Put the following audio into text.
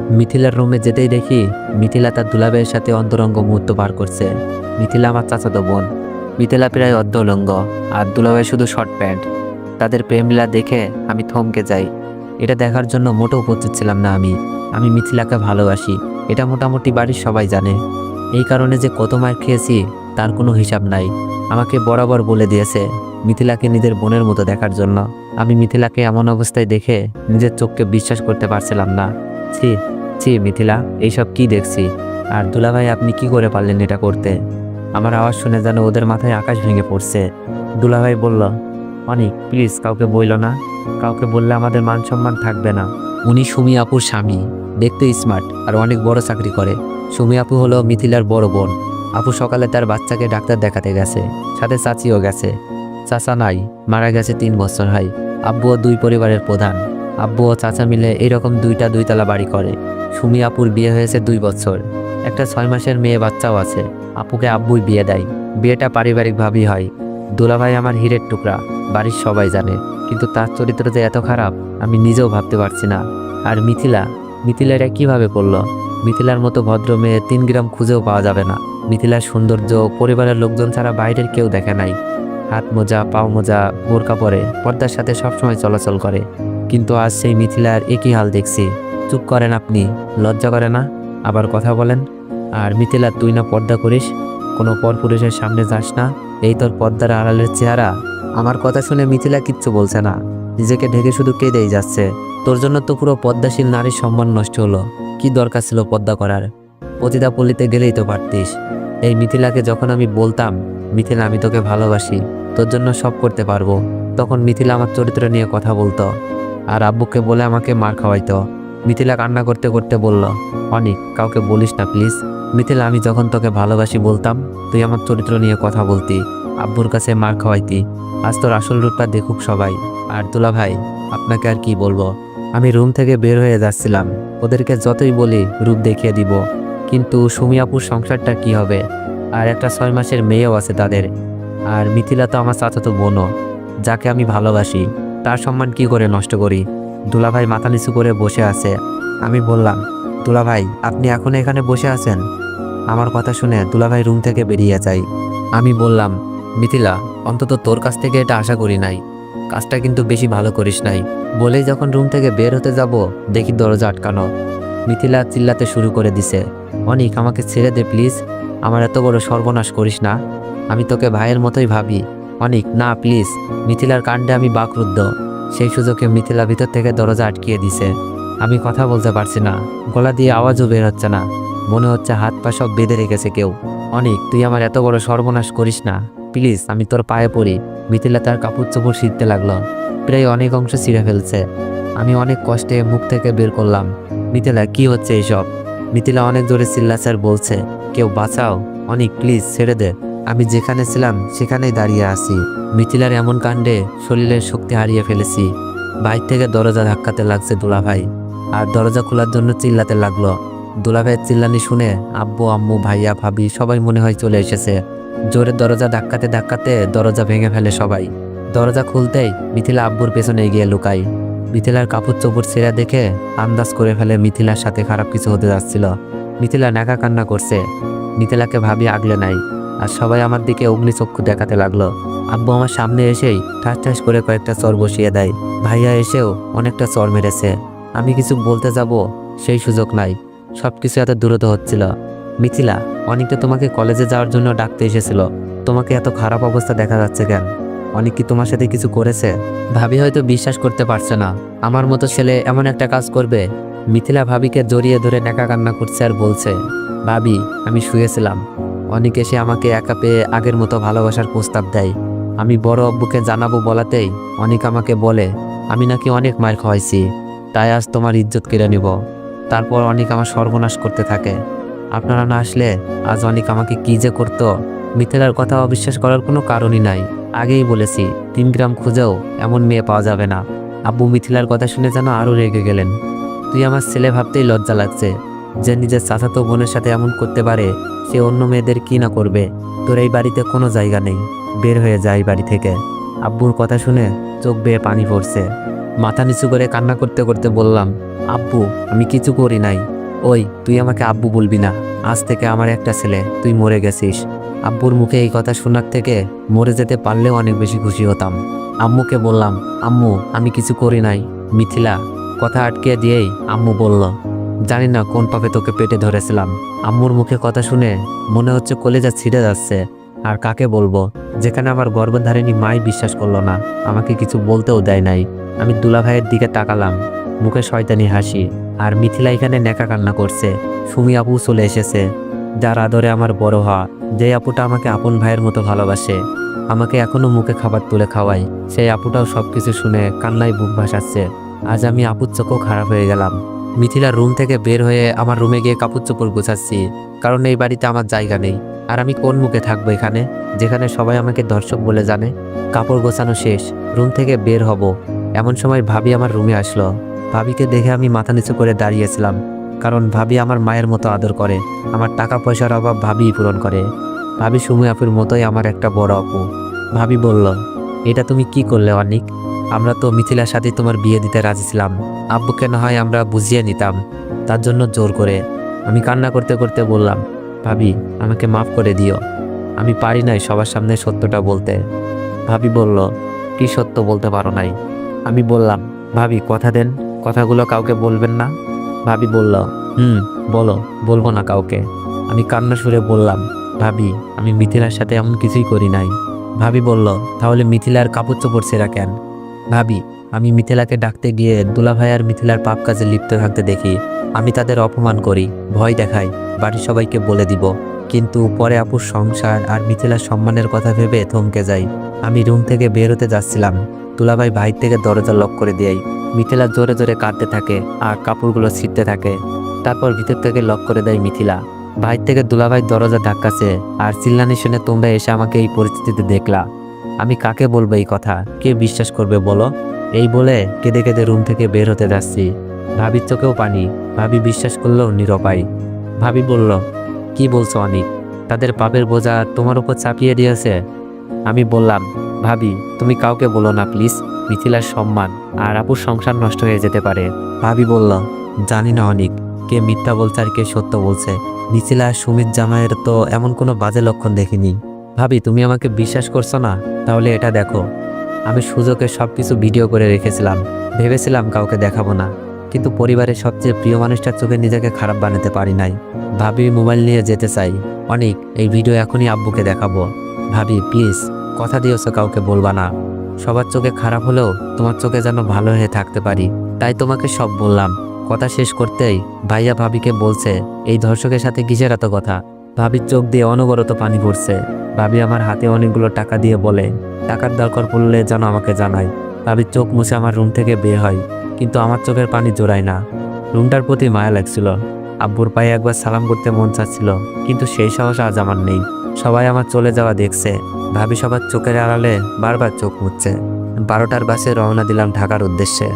মিথিলার রুমে যেতেই দেখি মিথিলা তার দুলাভাইয়ের সাথে অন্তরঙ্গ মুহূর্ত পার করছে। মিথিলা আমার চাচাতো বোন। মিথিলা প্রায় অর্ধউলঙ্গ আর দুলাভাই শুধু শর্ট প্যান্ট। তাদের প্রেমলীলা দেখে আমি থমকে যাই। এটা দেখার জন্য মোটেও প্রস্তুত ছিলাম না আমি। আমি মিথিলাকে ভালোবাসি, এটা মোটামুটি বাড়ির সবাই জানে। এই কারণে যে কত মার খেয়েছি তার কোনো হিসাব নাই। আমাকে বরাবর বলে দিয়েছে মিথিলাকে নিজের বোনের মতো দেখার জন্য। আমি মিথিলাকে এমন অবস্থায় দেখে নিজের চোখকে বিশ্বাস করতে পারছিলাম না। ছি ছি মিথিলা, এইসব কি দেখছি? আর দুলাভাই আপনি কি করে পারলেন এটা করতে? আমার আওয়াজ শুনে যেন ওদের মাথায় আকাশ ভেঙে পড়ছে। দুলাভাই বলল, অনিক প্লিজ কাউকে বইল না, কাউকে বললে আমাদের মান সম্মান থাকবে না। উনি সুমি আপুর স্বামী, দেখতে স্মার্ট আর অনেক বড় চাকরি করে। সুমি আপু হলো মিথিলার বড় বোন। আপু সকালে তার বাচ্চাকে ডাক্তার দেখাতে গেছে, সাথে চাচিও গেছে। চাচা নাই, মারা গেছে 3 বছর হয়। আব্বুও 2 পরিবারের প্রধান। আব্বু ও চাচা মিলে এইরকম 2টা 2তলা বাড়ি করে। সুমি আপুর বিয়ে হয়েছে 2 বছর, একটা 6 মাসের মেয়ে বাচ্চাও আছে। আপুকে আব্বুই বিয়ে দেয়। বিয়েটা পারিবারিকভাবেই হয়। দুলাভাই আমার হীরের টুকরা, বাড়ির সবাই জানে, কিন্তু তার চরিত্র যে এত খারাপ আমি নিজেও ভাবতে পারছি না। আর মিথিলা এটা কীভাবে করলো? মিথিলার মতো ভদ্র মেয়ে 3 গ্রাম খুঁজেও পাওয়া যাবে না। মিথিলার সৌন্দর্য পরিবারের লোকজন ছাড়া বাইরের কেউ দেখে নাই। হাত মোজা, পাও মোজা, বোরকা পরে পর্দার সাথে সবসময় চলাচল করে। কিন্তু আজ সেই মিথিলার একই হাল দেখছি। চুপ করেন আপনি, লজ্জা করে না? আবার কথা বলেন। আর মিথিলা, তুই না পর্দা করিস, কোনো পরপুরুষের সামনে যাস না, এই তোর পর্দার আড়ালের চেহারা? আমার কথা শুনে মিথিলা কিচ্ছু বলছে না, নিজেকে ঢেকে শুধু কেঁদেই যাচ্ছে। তোর জন্য তো পুরো পদ্মাশীল নারীর সম্মান নষ্ট হলো। কি দরকার ছিল পর্দা করার? পতিতা পল্লীতে গেলেই তো পারতিস। এই মিথিলাকে যখন আমি বলতাম, মিথিলা আমি তোকে ভালোবাসি, তোর জন্য সব করতে পারবো, তখন মিথিলা আমার চরিত্র নিয়ে কথা বলতো আর আব্বুকে বলে আমাকে মার খাওয়াইতো। মিথিলা কান্না করতে করতে বলল, অনিক কাউকে বলিস না প্লিজ। মিথিলা, আমি যখন তোকে ভালোবাসি বলতাম, তুই আমার চরিত্র নিয়ে কথা বলতি, আব্বুর কাছে মার খাওয়াইতি। আজ তোর আসল রূপটা দেখুক সবাই। আর দুলা ভাই, আপনাকে আর কি বলবো। আমি রুম থেকে বের হয়ে যাচ্ছিলাম, ওদেরকে যতই বলি রূপ দেখিয়ে দিব, কিন্তু সুমি আপুর সংসারটা কি হবে? আর একটা 6 মাসের মেয়েও আছে তাদের। আর মিথিলা তো আমার চাচাতো বোনও, যাকে আমি ভালোবাসি, তার সম্মান কি করে নষ্ট করি? দুলাভাই মাথা নিচু করে বসে আছে। আমি বললাম, দুলাভাই আপনি এখন এখানে বসে আছেন? আমার কথা শুনে দুলাভাই রুম থেকে বেরিয়ে যায়। আমি বললাম, মিথিলা অন্তত তোর কাছ থেকে এটা আশা করি নাই, কাজটা কিন্তু বেশি ভালো করিস নাই। বলেই যখন রুম থেকে বের হতে যাব, দেখি দরজা আটকানো। মিথিলা চিল্লাতে শুরু করে দিছে, অনিক আমাকে ছেড়ে দে প্লিজ, আমার এত বড় সর্বনাশ করিস না, আমি তোকে ভাইয়ের মতোই ভাবি। অনিক না প্লিজ। মিথিলার কাণ্ডে আমি বাকরুদ্ধ। সেই সুযোগে মিথিলা ভিতর থেকে দরজা আটকিয়ে দিছে। আমি কথা বলতে পারছি না, গলা দিয়ে আওয়াজও বের হচ্ছে না, মনে হচ্ছে হাত পা সব বেঁধে রেখেছে কেউ। অনিক তুই আমার এত বড় সর্বনাশ করিস না প্লিজ, আমি তোর পায়ে পড়ি। মিথিলা তার কাপড় চোপড় ছিঁড়তে লাগলো, প্রায় অনেক অংশ ছিঁড়ে ফেলছে। আমি অনেক কষ্টে মুখ থেকে বের করলাম, মিথিলা কি হচ্ছে এইসব? মিথিলা অনেক জোরে চিল্লাচার বলছে, কেউ বাঁচাও, অনিক প্লিজ ছেড়ে দে, আমি যেখানে ছিলাম সেখানেই দাঁড়িয়ে আছি। মিথিলার এমন কাণ্ডে শরীরের শক্তি হারিয়ে ফেলেছি। বাইর থেকে দরজা ধাক্কাতে লাগছে দুলাভাই, আর দরজা খোলার জন্য চিল্লাতে লাগলো। দুলাভাইয়ের চিল্লানি শুনে আব্বু আম্মু ভাইয়া ভাবি সবাই মনে হয় চলে এসেছে। জোরে দরজা ধাক্কাতে ধাক্কাতে দরজা ভেঙে ফেলে সবাই। দরজা খুলতেই মিথিলা আব্বুর পেছনে গিয়ে লুকাই। মিথিলার কাপড় চোপড় ছেঁড়া দেখে আন্দাজ করে ফেলে মিথিলার সাথে খারাপ কিছু হতে যাচ্ছিল। মিথিলা নাকা কান্না করছে। মিথিলাকে ভাবি আগলে নাই, আর সবাই আমার দিকে অগ্নিচক্ষু দেখাতে লাগলো। আব্বু আমার সামনে এসেই ঠাস ঠাস করে কয়েকটা চর বসিয়ে দেয়। ভাইয়া এসেও অনেকটা চর মেরেছে। আমি কিছু বলতে যাব, সেই সুযোগ নাই, সবকিছু এত দ্রুত হচ্ছিল। মিথিলা, অনেকটা তোমাকে কলেজে যাওয়ার জন্য ডাকতে এসেছিল, তোমাকে এত খারাপ অবস্থা দেখা যাচ্ছে কেন? অনেক কি তোমার সাথে কিছু করেছে? ভাবি হয়তো বিশ্বাস করতে পারছে না আমার মতো ছেলে এমন একটা কাজ করবে। মিথিলা ভাবিকে জড়িয়ে ধরে নেকা কান্না করছে আর বলছে, ভাবি আমি শুয়েছিলাম, অনেক এসে আমাকে একা পেয়ে আগের মতো ভালোবাসার প্রস্তাব দেয়। আমি বড় আব্বুকে জানাবো বলাতেই অনেক আমাকে বলে আমি নাকি অনেক মার খাওয়াইছি, তাই আজ তোমার ইজ্জত কেড়ে নিব। তারপর অনেক আমার সর্বনাশ করতে থাকে। আপনারা না আসলে আজ অনেক আমাকে কি যে করতো। মিথিলার কথা অবিশ্বাস করার কোনো কারণই নাই। আগেই বলেছি 3 গ্রাম খুঁজেও এমন মেয়ে পাওয়া যাবে না। আব্বু মিথিলার কথা শুনে যেন আরও রেগে গেলেন। তুই আমার ছেলে ভাবতেই লজ্জা লাগছে, যে নিজের চাচাতো বোনের সাথে এমন করতে পারে, সে অন্য মেয়েদের কি না করবে। তোর এই বাড়িতে কোনো জায়গা নেই, বের হয়ে যায় বাড়ি থেকে। আব্বুর কথা শুনে চোখ বেয়ে পানি পড়ছে। মাথা নিচু করে কান্না করতে করতে বললাম, আব্বু আমি কিছু করি নাই, ওই তুই আমাকে আব্বু বলবি না, আজ থেকে আমার একটা ছেলে, তুই মরে গেছিস। আব্বুর মুখে এই কথা শোনার থেকে মরে যেতে পারলেও অনেক বেশি খুশি হতাম। আম্মুকে বললাম, আম্মু আমি কিছু করি নাই। মিথিলা কথা আটকে দিয়েই আম্মু বলল, জানি না কোন পাপে তোকে পেটে ধরেছিলাম। আম্মুর মুখে কথা শুনে মনে হচ্ছে কলেজা ছিঁড়ে যাচ্ছে। আর কাকে বলবো, যেখানে আমার গর্ভধারিণী মাই বিশ্বাস করলো না, আমাকে কিছু বলতেও দেয় নাই। আমি দুলাভাইয়ের দিকে তাকালাম, মুখে শয়তানি হাসি। আর মিথিলা এখানে নেকা কান্না করছে। সুমি আপু চলে এসেছে, যার আদরে আমার বড় হওয়া, যে আপুটা আমাকে আপন ভাইয়ের মতো ভালোবাসে, আমাকে এখনো মুখে খাবার তুলে খাওয়ায়, সেই আপুটাও সবকিছু শুনে কান্নায় বুক ভাসাচ্ছে। আজ আমি আপুর চোখও খারাপ হয়ে গেলাম। মিথিলার রুম থেকে বের হয়ে আমার রুমে গিয়ে কাপড় চোপড় গোছাচ্ছি, কারণ এই বাড়িতে আমার জায়গা নেই। আর আমি কোন মুখে থাকবো এখানে, যেখানে সবাই আমাকে দর্শক বলে জানে। কাপড় গোছানো শেষ, রুম থেকে বের হব, এমন সময় ভাবি আমার রুমে আসলো। ভাবিকে দেখে আমি মাথা নিচু করে দাঁড়িয়েছিলাম, কারণ ভাবি আমার মায়ের মতো আদর করে। আমার টাকা পয়সার অভাব ভাবিই পূরণ করে। ভাবি সুমি আপুর মতোই আমার একটা বড় আপু। ভাবি বলল, এটা তুমি কি করলে অনিক? আমরা তো মিথিলার সাথে তোমার বিয়ে দিতে রাজি ছিলাম। আব্বুকে না হয় আমরা বুঝিয়ে নিতাম, তার জন্য জোর করে। আমি কান্না করতে করতে বললাম, ভাবি আমাকে মাফ করে দিও, আমি পারি নাই সবার সামনে সত্যটা বলতে। ভাবি বলল, কি সত্য বলতে পারো নাই? আমি বললাম, ভাবি কথা দেন, কথাগুলো কাউকে বলবেন না। ভাবি বলল, বলো, বলবো না কাউকে। আমি কান্না সুরে বললাম, ভাবি আমি মিথিলার সাথে এমন কিছুই করি নাই। ভাবি বলল, তাহলে মিথিলার কাপড় চোপড় ছেঁড়া কেন? ভাবি আমি মিথিলাকে ডাকতে গিয়ে দুলাভাই আর মিথিলার পাপ কাজে লিপ্ত থাকতে দেখি। আমি তাদের অপমান করি, ভয় দেখাই, বাড়ির সবাইকে বলে দিব। কিন্তু পরে আপুর সংসার আর মিথিলার সম্মানের কথা ভেবে থমকে যাই। আমি রুম থেকে বের হতে যাচ্ছিলাম, দুলাভাই বাইর থেকে দরজা লক করে দেয়। মিথিলা জোরে জোরে কাঁদতে থাকে আর কাপড়গুলো ছিঁড়তে থাকে। তারপর ভিতর থেকে লক করে দেয় মিথিলা। বাইর থেকে দুলাভাই দরজা ধাক্কাছে আর চিল্লানি শুনে তোমরা এসে আমাকে এই পরিস্থিতিতে দেখলা। আমি কাকে বলবো এই কথা, কে বিশ্বাস করবে বলো? এই বলে কেঁদে কেঁদে রুম থেকে বের হতে যাচ্ছি। ভাবির চোখেও পানি, ভাবি বিশ্বাস করলেও নিরুপায়। ভাবি বলল, কি বলছো অনিক? তাদের পাপের বোঝা তোমার উপর চাপিয়ে দিয়েছে? আমি বললাম, ভাবি তুমি কাউকে বলো না প্লিজ, মিথিলার সম্মান আর আপুর সংসার নষ্ট হয়ে যেতে পারে। ভাবি বলল, জানি না অনিক, কে মিথ্যা বলছে আর কে সত্য বলছে। মিথিলা আর সুমিত জামাইয়ের তো এমন কোনো বাজে লক্ষণ দেখিনি। ভাবি তুমি আমাকে বিশ্বাস করছো না? তাহলে এটা দেখো, আমি সুযোগে সবকিছু ভিডিও করে রেখেছিলাম, ভেবেছিলাম কাউকে দেখাবো না, কিন্তু পরিবারের সবচেয়ে প্রিয় মানুষটার চোখে নিজেকে খারাপ বানাতে পারি নাই। ভাবি মোবাইল নিয়ে যেতে চাই, অনিক এই ভিডিও এখনই আব্বুকে দেখাবো। ভাবি প্লিজ কথা দিয়েছো কাউকে বলবা না। সবার চোখে খারাপ হলেও তোমার চোখে যেন ভালো হয়ে থাকতে পারি, তাই তোমাকে সব বললাম। কথা শেষ করতেই ভাইয়া ভাবিকে বলছে, এই ধর্ষকের সাথে কিসের এত কথা? ভাবির চোখ দিয়ে অনবরত পানি পড়ছে। ভাবি আমার হাতে অনেকগুলো টাকা দিয়ে বলে, টাকার দরকার পড়লে যেন আমাকে জানাই। ভাবির চোখ মুছে আমার রুম থেকে বের হয়, কিন্তু আমার চোখের পানি জোড়ায় না। রুমটার প্রতি মায়া লাগছিল। আব্বুর পায়ে একবার সালাম করতে মন চাচ্ছিল, কিন্তু সেই সাহস আজ আমার নেই। সবাই আমার চলে যাওয়া দেখছে, ভাবি সবার চোখের আড়ালে বারবার চোখ মুছছে। 12টার বাসে রওনা দিলাম ঢাকার উদ্দেশ্যে।